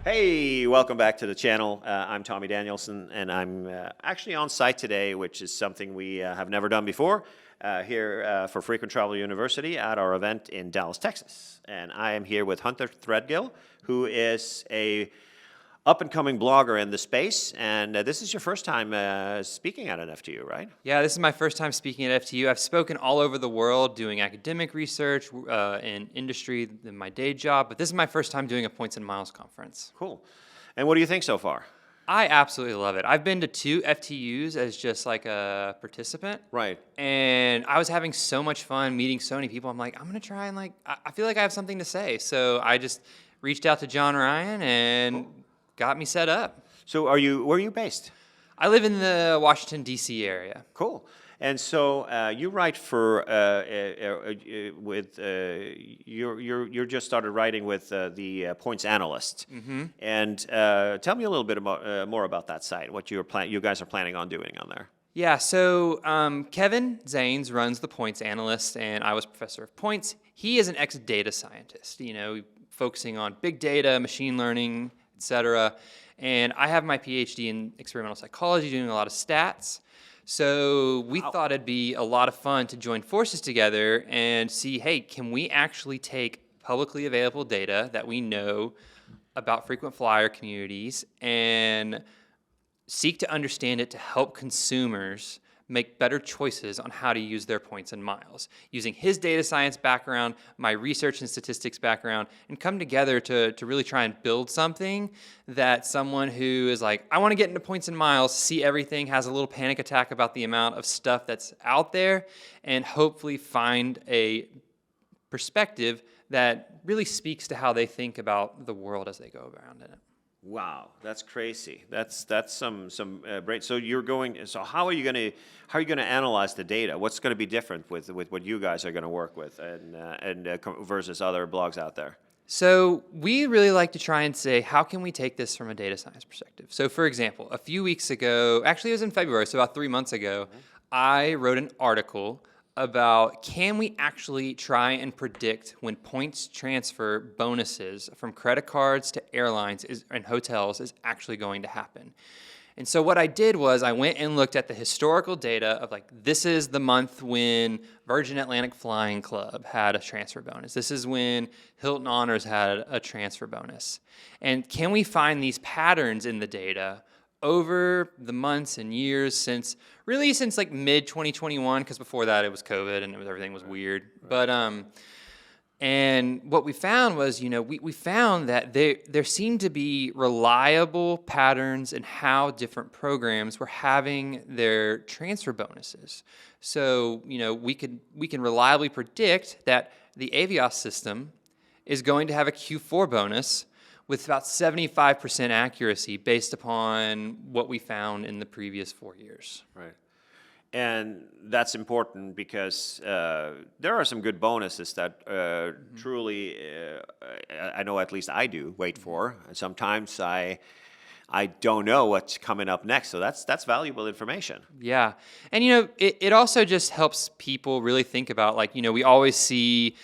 Hey, welcome back to the channel. I'm Tommy Danielsen, and I'm actually on site today, which is something we have never done before, here for Frequent Traveler University at our event in Dallas, Texas. And I am here with Hunter Threadgill, who is a up-and-coming blogger in the space, and this is your first time speaking at an FTU, right? Yeah, this is my first time speaking at FTU. I've spoken all over the world doing academic research in industry in my day job, but this is my first time doing a Points and Miles conference. Cool. And what do you think so far? I absolutely love it. I've been to 2 FTUs as just like a participant. Right. And I was having so much fun meeting so many people. I'm like, I'm going to try and I feel like I have something to say. So I just reached out to John Ryan and got me set up. So where are you based? I live in the Washington, D.C. area. Cool. And so you write for you're just started writing with the Points Analyst. Mm-hmm. And tell me a little bit about more about that site. What you guys are planning on doing on there? Yeah, so Kevin Zanes runs the Points Analyst, and I was professor of Points. He is an ex-data scientist, focusing on big data, machine learning, etc. And I have my PhD in experimental psychology, doing a lot of stats. So we thought it'd be a lot of fun to join forces together and see, hey, can we actually take publicly available data that we know about frequent flyer communities and seek to understand it to help consumers make better choices on how to use their points and miles, using his data science background, my research and statistics background, and come together to really try and build something that someone who is like, I want to get into points and miles, see everything, has a little panic attack about the amount of stuff that's out there, and hopefully find a perspective that really speaks to how they think about the world as they go around in it. Wow, that's crazy. That's some brain. So how are you going to analyze the data? What's going to be different with what you guys are going to work with and versus other blogs out there? So we really like to try and say, how can we take this from a data science perspective? So for example, a few weeks ago, actually it was in February, so about 3 months ago, I wrote an article about can we actually try and predict when points transfer bonuses from credit cards to airlines and hotels is actually going to happen. And so what I did was I went and looked at the historical data of this is the month when Virgin Atlantic Flying Club had a transfer bonus. This is when Hilton Honors had a transfer bonus. And can we find these patterns in the data over the months and years since mid-2021, because before that it was COVID and everything was weird. Right. But and what we found was, we found that there seemed to be reliable patterns in how different programs were having their transfer bonuses. So, we can reliably predict that the Avios system is going to have a Q4 bonus with about 75% accuracy based upon what we found in the previous 4 years. Right. And that's important because there are some good bonuses that truly, I know at least I do, wait for. Sometimes I don't know what's coming up next, so that's valuable information. Yeah, and it also just helps people really think about, we always see,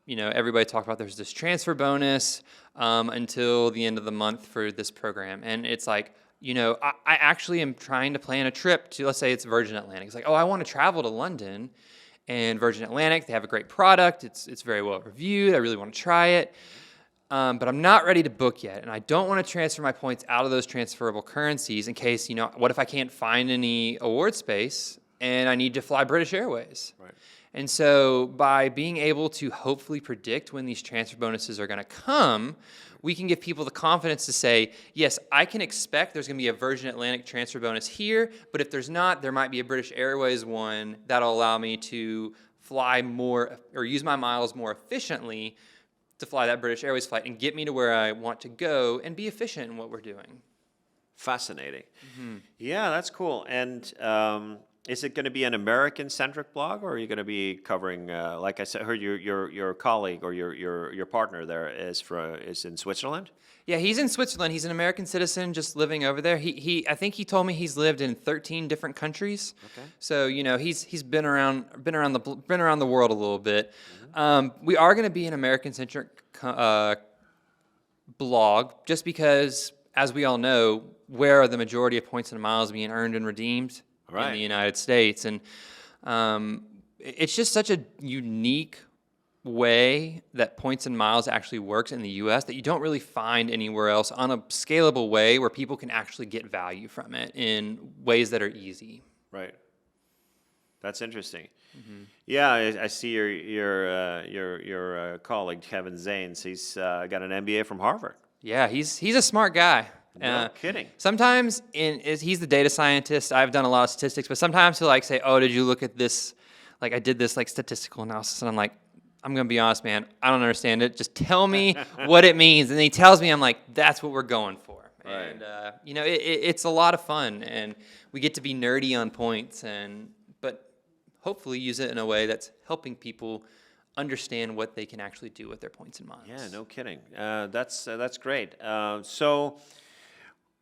everybody talk about there's this transfer bonus until the end of the month for this program. And it's like, I actually am trying to plan a trip to, let's say it's Virgin Atlantic. It's like, I want to travel to London, and Virgin Atlantic, they have a great product. It's very well reviewed. I really want to try it. But I'm not ready to book yet, and I don't want to transfer my points out of those transferable currencies in case, what if I can't find any award space and I need to fly British Airways? Right. And so by being able to hopefully predict when these transfer bonuses are going to come, we can give people the confidence to say, yes, I can expect there's going to be a Virgin Atlantic transfer bonus here, but if there's not, there might be a British Airways one that'll allow me to fly more or use my miles more efficiently to fly that British Airways flight and get me to where I want to go and be efficient in what we're doing. Fascinating. Mm-hmm. Yeah, that's cool. And is it going to be an American-centric blog, or are you going to be covering, like I said, heard your colleague or your partner there is in Switzerland? Yeah, he's in Switzerland. He's an American citizen, just living over there. I think he told me he's lived in 13 different countries. Okay. So he's been around the world a little bit. Mm-hmm. We are going to be an American-centric blog, just because, as we all know, where are the majority of points and miles being earned and redeemed? Right. In the United States. And it's just such a unique way that points and miles actually works in the U.S. that you don't really find anywhere else on a scalable way where people can actually get value from it in ways that are easy. Right. That's interesting. Yeah, I see your colleague Kevin Zanes. He's got an MBA from Harvard. Yeah, he's a smart guy. No kidding. Sometimes he's the data scientist. I've done a lot of statistics, but sometimes he'll like say, "Oh, did you look at this? Like I did this like statistical analysis," and I'm like, "I'm gonna be honest, man. I don't understand it. Just tell me what it means." And he tells me, I'm like, "That's what we're going for." Right. And it's a lot of fun, and we get to be nerdy on points, but hopefully use it in a way that's helping people understand what they can actually do with their points and miles. Yeah, no kidding. That's great. So,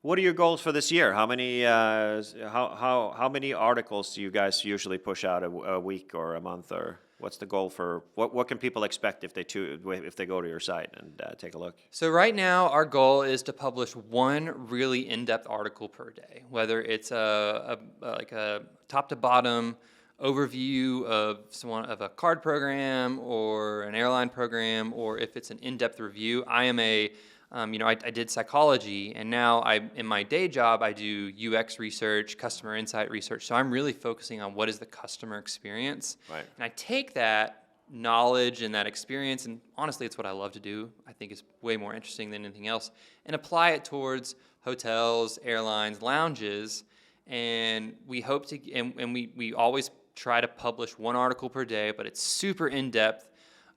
what are your goals for this year? How many how many articles do you guys usually push out a week or a month, or what's the goal for what can people expect if they go to your site and take a look? So right now, our goal is to publish one really in-depth article per day, whether it's a top to bottom overview of a card program or an airline program, or if it's an in-depth review. I am I did psychology, and now in my day job, I do UX research, customer insight research. So I'm really focusing on what is the customer experience. Right. And I take that knowledge and that experience, and honestly, it's what I love to do. I think it's way more interesting than anything else, and apply it towards hotels, airlines, lounges. And we hope to, and we always try to publish one article per day, but it's super in-depth,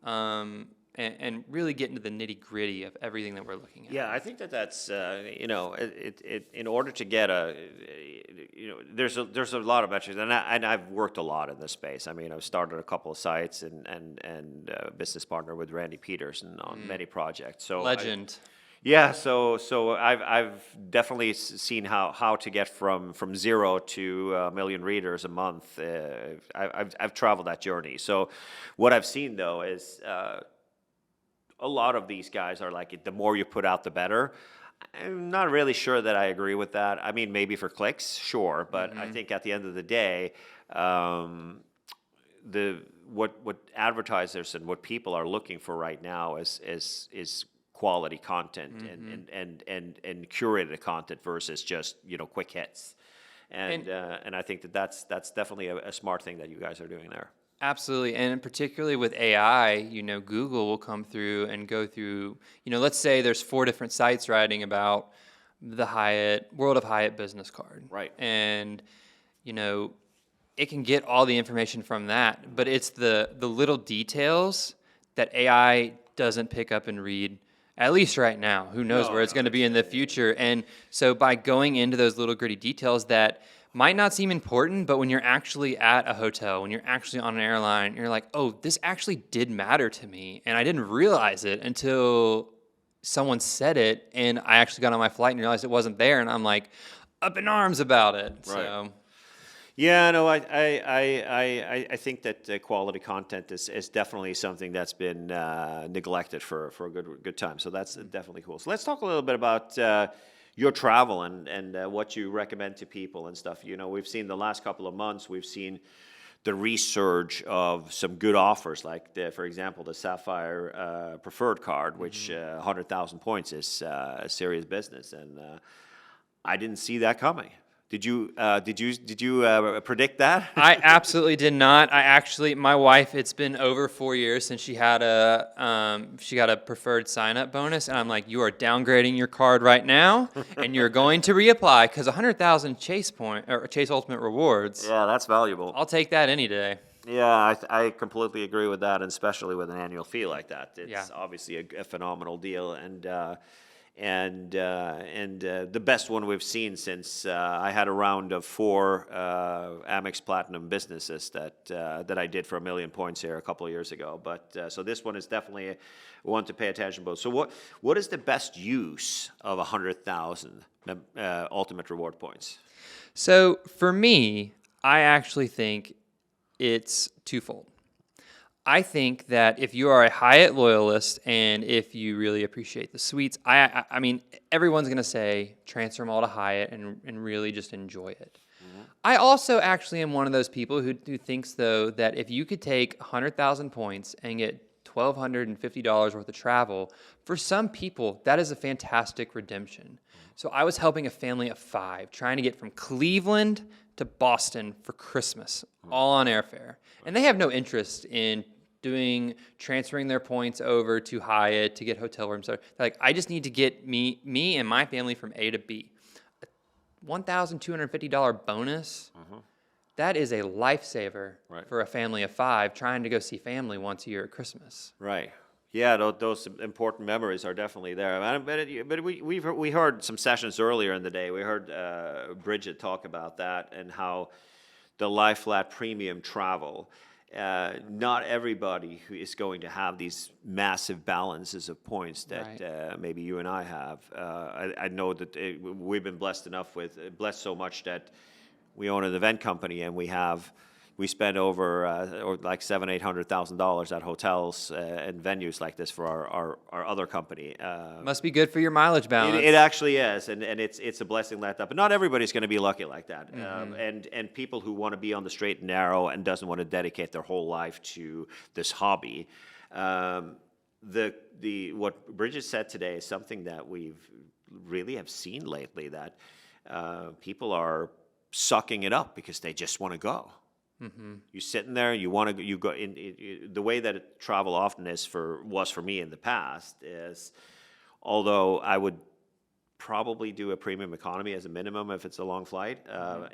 and really get into the nitty-gritty of everything that we're looking at. Yeah, I think that's in order to get there's a lot of metrics, and I've worked a lot in this space. I mean, I've started a couple of sites and business partner with Randy Peterson on many projects. So Legend. Yeah, so I've definitely seen how to get from 0 to 1 million readers a month. I've traveled that journey. So what I've seen though is a lot of these guys are like, the more you put out, the better. I'm not really sure that I agree with that. I mean, maybe for clicks, sure, but I think at the end of the day, what advertisers and what people are looking for right now is quality content and curated content versus just quick hits, and I think that's definitely a smart thing that you guys are doing there. Absolutely, and particularly with AI, Google will come through and go through, let's say there's 4 different sites writing about the World of Hyatt business card. Right. And, it can get all the information from that, but it's the little details that AI doesn't pick up and read, at least right now. Who knows where it's going to be in the future. And so by going into those little gritty details that might not seem important, but when you're actually at a hotel, when you're actually on an airline, you're like, oh, this actually did matter to me. And I didn't realize it until someone said it, and I actually got on my flight and realized it wasn't there, and I'm like up in arms about it. Right. So. Yeah, no, I think that quality content is definitely something that's been neglected for a good time. So that's definitely cool. So let's talk a little bit about your travel and what you recommend to people and stuff. We've seen the last couple of months, we've seen the resurge of some good offers, like for example, the Sapphire preferred card, which 100,000 points is serious business, and I didn't see that coming. Did you predict that? I absolutely did not. My wife, it's been over 4 years since she got a preferred sign-up bonus, and I'm like, you are downgrading your card right now, and you're going to reapply, because 100,000 Chase Ultimate rewards. Yeah, that's valuable. I'll take that any day. Yeah, I completely agree with that, and especially with an annual fee like that. It's obviously a phenomenal deal, and the best one we've seen since I had a round of 4 Amex Platinum businesses that I did for 1 million points here a couple of years ago. But so this one is definitely one to pay attention to. So what is the best use of 100,000 ultimate reward points? So for me, I actually think it's twofold. I think that if you are a Hyatt loyalist and if you really appreciate the suites, I mean, everyone's going to say transfer them all to Hyatt and really just enjoy it. I also actually am one of those people who thinks, though, that if you could take 100,000 points and get $1,250 worth of travel, for some people, that is a fantastic redemption. So I was helping a family of 5 trying to get from Cleveland to Boston for Christmas, all on airfare. And they have no interest in transferring their points over to Hyatt to get hotel rooms. They're like, I just need to get me and my family from A to B. A $1,250 bonus, that is a lifesaver for a family of 5 trying to go see family once a year at Christmas. Right. Yeah, those important memories are definitely there. But we heard some sessions earlier in the day. We heard Bridget talk about that and how the lie flat premium travel. Not everybody who is going to have these massive balances of points that maybe you and I have. I know that we've been blessed so much that we own an event company and we spend over or like $700,000-800,000 at hotels and venues like this for our other company. Must be good for your mileage balance. It actually is, and it's a blessing like that. But not everybody's going to be lucky like that. And people who want to be on the straight and narrow and doesn't want to dedicate their whole life to this hobby. What Bridget said today is something that we've really have seen lately, that people are sucking it up because they just want to go. You're sitting there. You want to. You go in. The way that travel often was for me in the past is, although I would probably do a premium economy as a minimum if it's a long flight. But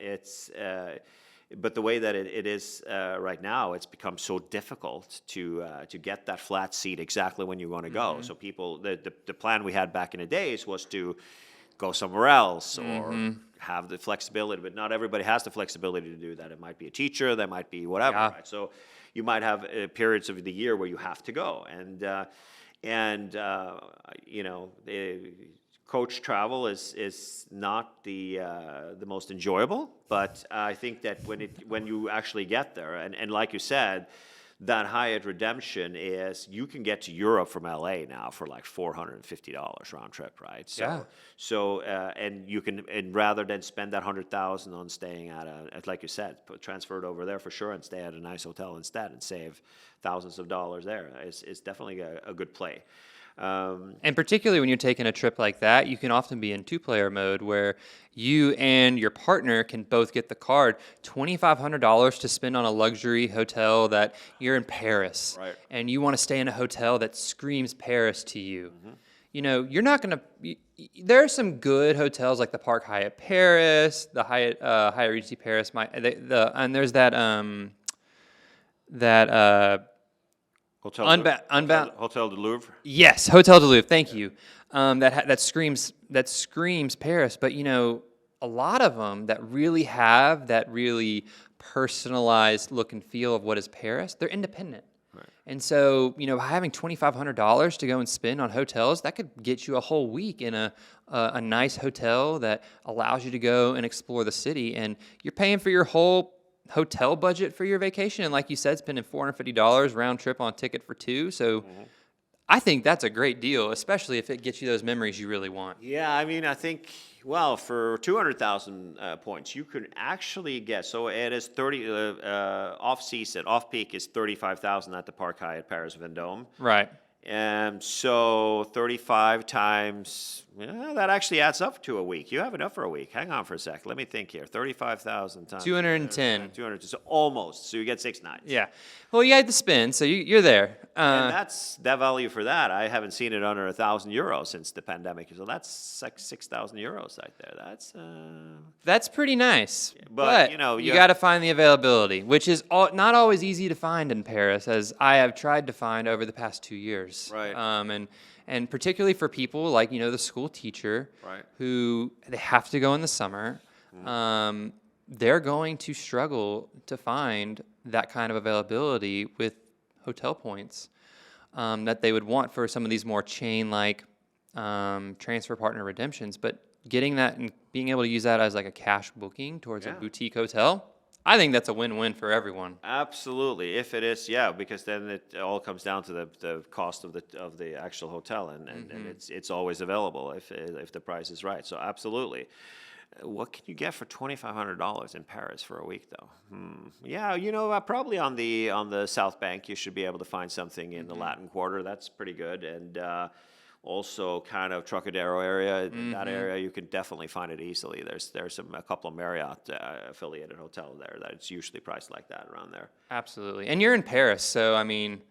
the way that it is right now, it's become so difficult to get that flat seat exactly when you want to go. So people, the plan we had back in the days was to go somewhere else or have the flexibility, but not everybody has the flexibility to do that. It might be a teacher, that might be whatever, right? So you might have periods of the year where you have to go, and you know, coach travel is not the most enjoyable, but I think that when you actually get there, and like you said, that Hyatt redemption is you can get to Europe from LA now for like $450 round trip, right? So and you can, and rather than spend that $100,000 on staying at like you said, transfer it over there for sure and stay at a nice hotel instead and save thousands of dollars there. It's definitely a good play. And particularly when you're taking a trip like that, you can often be in 2-player mode where you and your partner can both get the card. $2,500 to spend on a luxury hotel that you're in Paris, and you want to stay in a hotel that screams Paris to you. You know, you're not going to. There are some good hotels like the Park Hyatt Paris, the Hyatt Regency Paris, and there's that Hotel de Louvre. Yes, Hotel de Louvre. Thank you. That screams Paris. But you know, a lot of them that really have that really personalized look and feel of what is Paris, they're independent. And so, you know, having $2,500 to go and spend on hotels, that could get you a whole week in a nice hotel that allows you to go and explore the city, and you're paying for your whole hotel budget for your vacation, and like you said, spending $450 round trip on a ticket for 2. So I think that's a great deal, especially if it gets you those memories you really want. Yeah, I mean, I think, well, for 200,000 points, you could actually get, so it is 30, off-season, off-peak is 35,000 at the Park Hyatt Paris Vendôme. Right. And so 35 times, that actually adds up to a week. You have enough for a week. Hang on for a sec. Let me think here. 35,000 times. 210. 200, so almost. So you get 6 nights. Yeah. Well, you had to spend, so you're there. And that's that value for that. I haven't seen it under €1,000 since the pandemic. So that's like €6,000 right there. That's pretty nice. But you know, you got to find the availability, which is not always easy to find in Paris, as I have tried to find over the past 2 years. Right. And particularly for people like, you know, the school teacher, who they have to go in the summer, they're going to struggle to find that kind of availability with hotel points that they would want for some of these more chain-like transfer partner redemptions. But getting that and being able to use that as like a cash booking towards a boutique hotel, I think that's a win-win for everyone. Absolutely. If it is, yeah, because then it all comes down to the cost of the actual hotel, and it's always available if the price is right. So absolutely. What can you get for $2,500 in Paris for a week, though? Yeah, probably on the South Bank, you should be able to find something in the Latin Quarter. That's pretty good, and also kind of Trocadero area. That area, you can definitely find it easily. There's a couple of Marriott affiliated hotels there that it's usually priced like that around there. Absolutely. And you're in Paris, so I mean,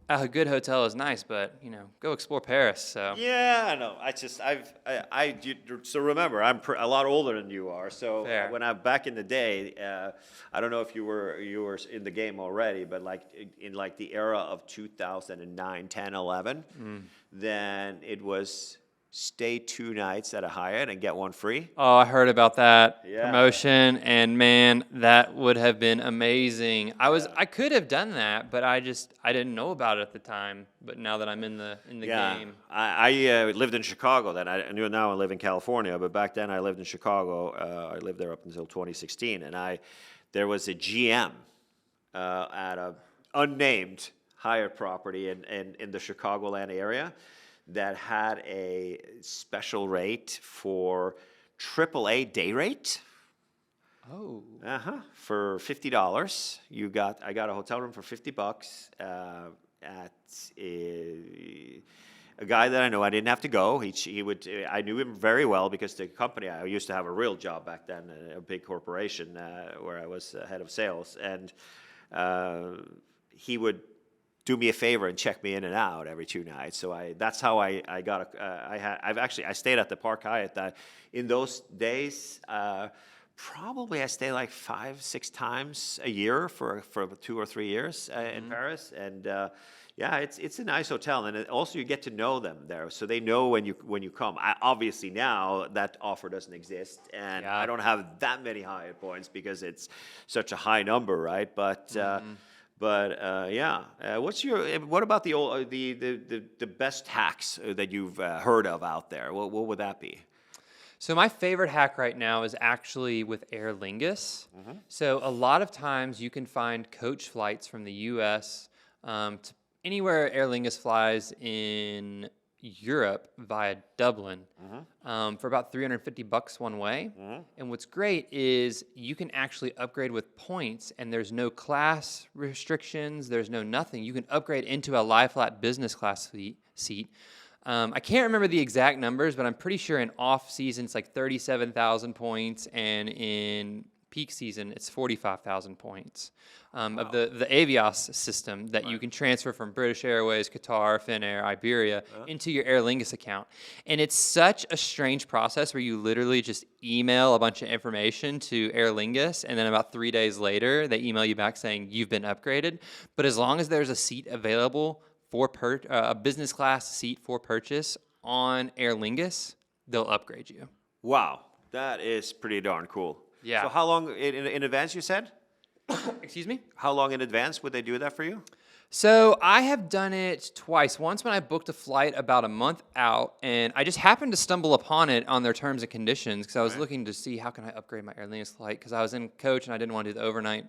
a good hotel is nice, but go explore Paris. So Yeah, I know. So remember, I'm a lot older than you are. So Fair. when I'm back in the day, I don't know if you were in the game already, but like in like the era of 2009, 10, 11, then it was stay 2 nights at a Hyatt and get one free. Oh, I heard about that Yeah. promotion, and man, that would have been amazing. I could have done that, but I didn't know about it at the time. But now that I'm in the game, I lived in Chicago then. Now I live in California, but back then I lived in Chicago. I lived there up until 2016, and there was a GM at a unnamed Hyatt property in the Chicagoland area that had a special rate for AAA day rate. oh, For $50, I got a hotel room for $50 at a guy that I know. I didn't have to go. I knew him very well because the company, I used to have a real job back then, a big corporation where I was head of sales, and he would do me a favor and check me in and out every 2 nights. So that's how I got I stayed at the Park Hyatt. In those days, probably I stayed like 5-6 times a year for 2 or 3 years in Paris, and yeah, it's a nice hotel, and also you get to know them there, so they know when you come. Obviously now that offer doesn't exist, and Yeah. I don't have that many Hyatt points because it's such a high number, right? But yeah, what about the best hacks that you've heard of out there? What would that be? So my favorite hack right now is actually with Aer Lingus. So a lot of times you can find coach flights from the U.S. To anywhere Aer Lingus flies in Europe via Dublin for about $350 one way. And what's great is you can actually upgrade with points, and there's no class restrictions. There's no nothing. You can upgrade into a lie flat business class seat. I can't remember the exact numbers, but I'm pretty sure in off season it's like 37,000 points, and in peak season it's 45,000 points of the Avios system that you can transfer from British Airways, Qatar, Finnair, Iberia into your Aer Lingus account. And it's such a strange process where you literally just email a bunch of information to Aer Lingus, and then about 3 days later they email you back saying you've been upgraded. But as long as there's a seat available for a business class seat for purchase on Aer Lingus, they'll upgrade you. Wow, that is pretty darn cool. Yeah. So how long in advance you said? Excuse me? How long in advance would they do that for you? So I have done it twice. Once when I booked a flight about a month out, and I just happened to stumble upon it on their terms and conditions because I was looking to see how can I upgrade my Aer Lingus flight because I was in coach and I didn't want to do the overnight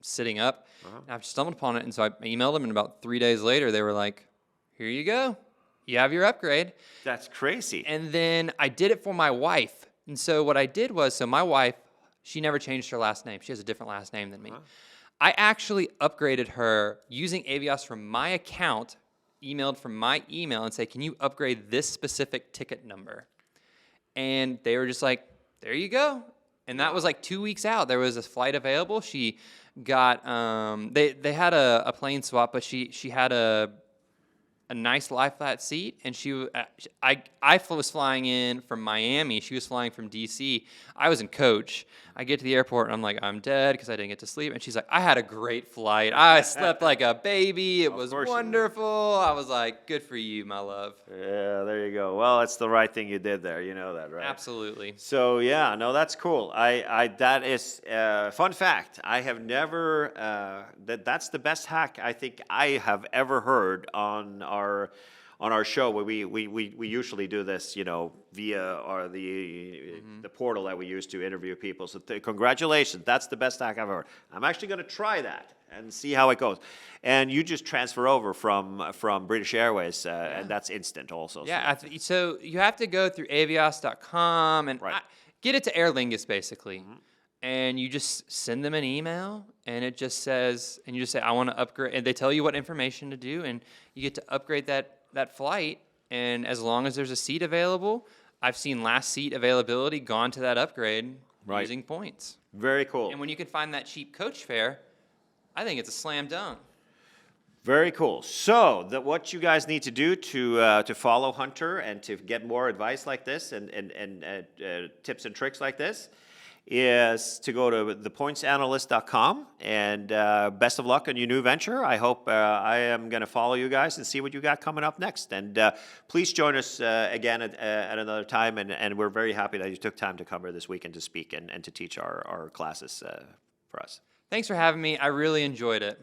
sitting up. And I stumbled upon it, and so I emailed them, and about 3 days later they were like, here you go. You have your upgrade. That's crazy. And then I did it for my wife. And so what I did was, so my wife, she never changed her last name. She has a different last name than me. I actually upgraded her using Avios from my account, emailed from my email and say, can you upgrade this specific ticket number? And they were just like, there you go. And that was like 2 weeks out. There was a flight available. She got, they had a plane swap, but she had a nice lie flat seat, and I was flying in from Miami. She was flying from D.C. I was in coach. I get to the airport, and I'm like, I'm dead because I didn't get to sleep. And she's like, I had a great flight. I slept like a baby. It was wonderful. I was like, good for you, my love. Yeah, there you go. Well, it's the right thing you did there. You know that, right? Absolutely. So yeah, no, that's cool. That is fun fact. I have never that's the best hack I think I have ever heard on on our show, where we usually do this, you know, via or the portal that we use to interview people. So congratulations, that's the best hack I've heard. I'm actually going to try that and see how it goes. And you just transfer over from British Airways, and that's instant also. Yeah, so you have to go through avios.com and get it to Aer Lingus, basically. And you just send them an email, and it just says, and you just say, I want to upgrade, and they tell you what information to do, and you get to upgrade that flight. And as long as there's a seat available, I've seen last seat availability gone to that upgrade using points. Very cool. And when you can find that cheap coach fare, I think it's a slam dunk. Very cool. So what you guys need to do to follow Hunter and to get more advice like this and tips and tricks like this is to go to thepointsanalyst.com, and best of luck on your new venture. I hope I am going to follow you guys and see what you got coming up next. And please join us again at another time, and we're very happy that you took time to come here this weekend to speak and to teach our classes for us. Thanks for having me. I really enjoyed it.